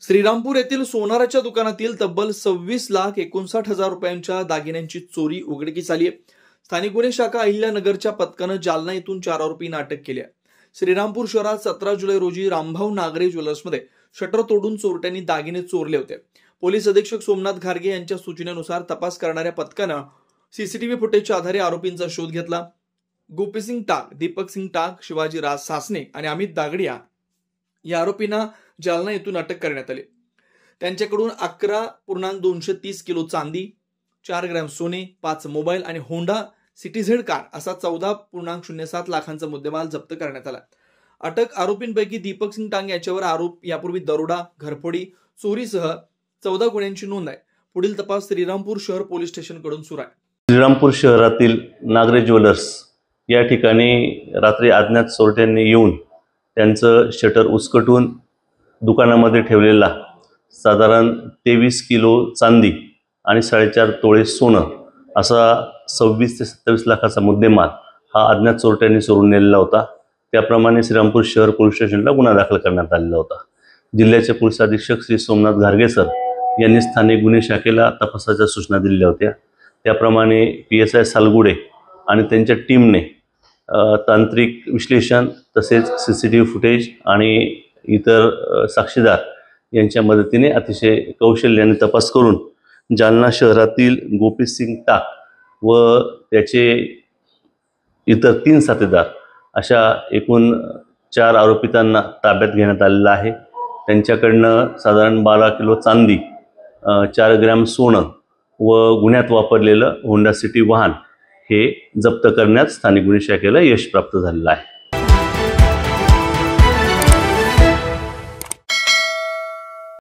श्रीरामपूर येथील सोनाराच्या दुकानातील तब्बल 26,59,00,000 रुपयांच्या दागिन्यांची चोरी उघडकीस आली आहे। स्थानिक गुन्हे शाखा अहिल्यानगरच्या पथकानं जालना येथून 4 आरोपींना अटक केली आहे। श्रीरामपूर शहरात 17 जुलै रोजी रामभाऊ नागरे ज्वेलर्समध्ये शटर तोडून चोरट्यांनी दागिने चोरले होते। पोलीस अधीक्षक सोमनाथ घारगे यांच्या सूचनेनुसार तपास करणाऱ्या पथकानं सीसीटीव्ही फुटेजच्या आधारे आरोपींचा शोध घेतला। गोपीसिंग टाक, दीपक सिंग टाक, शिवाजी राज सासने आणि अमित दागडिया या आरोपींना जालना येथून अटक करण्यात आली। त्यांच्याकडून 11.230 किलो चांदी, 4 ग्रॅम सोने, 5 मोबाईल आणि होंडा सिटीझेड कार असा 14.07 लाखांचा मुद्देमाल जप्त करण्यात आला। अटक आरोपींपैकी दीपक सिंग टांग याच्यावर आरोप यापूर्वी दरोडा, घरफोडी, चोरीसह 14 गुन्ह्यांची नोंद आहे। पुढील तपास श्रीरामपूर शहर पोलीस स्टेशनकडून सुरू आहे। श्रीरामपूर शहरातील नागरे ज्वेलर्स या ठिकाणी रात्री अज्ञात चोरट्यांनी येऊन त्यांचं शटर उचकटून दुकानामध्ये ठेवलेला साधारण 23 किलो चांदी आणि 4.5 तोळे सोनं असा 26 ते 27 लाखाचा मुद्देमाल हा अज्ञात चोरट्यांनी चोरून नेलेला होता। त्याप्रमाणे श्रीरामपूर शहर पोलीस स्टेशनला गुन्हा दाखल करण्यात आलेला होता। जिल्ह्याचे पोलीस अधीक्षक श्री सोमनाथ घारगे सर यांनी स्थानिक गुन्हे शाखेला तपासाच्या सूचना दिल्या होत्या। त्याप्रमाणे PSI सालगुडे आणि त्यांच्या टीमने तांत्रिक विश्लेषण तसेच CCTV फुटेज आणि इतर साक्षीदार यांच्या मदतीने अतिशय कौशल्याने तपास करून जालना शहरातील गोपीसिंग टाक व त्याचे इतर 3 साथीदार अशा एकूण 4 आरोपितांना ताब्यात घेण्यात आलेला आहे। त्यांच्याकडनं साधारण 12 किलो चांदी, 4 ग्रॅम सोनं व गुन्ह्यात वापरलेलं होंडा सिटी वाहन हे जप्त करण्यात स्थानिक गुन्हे शाखेला यश प्राप्त झालेलं आहे।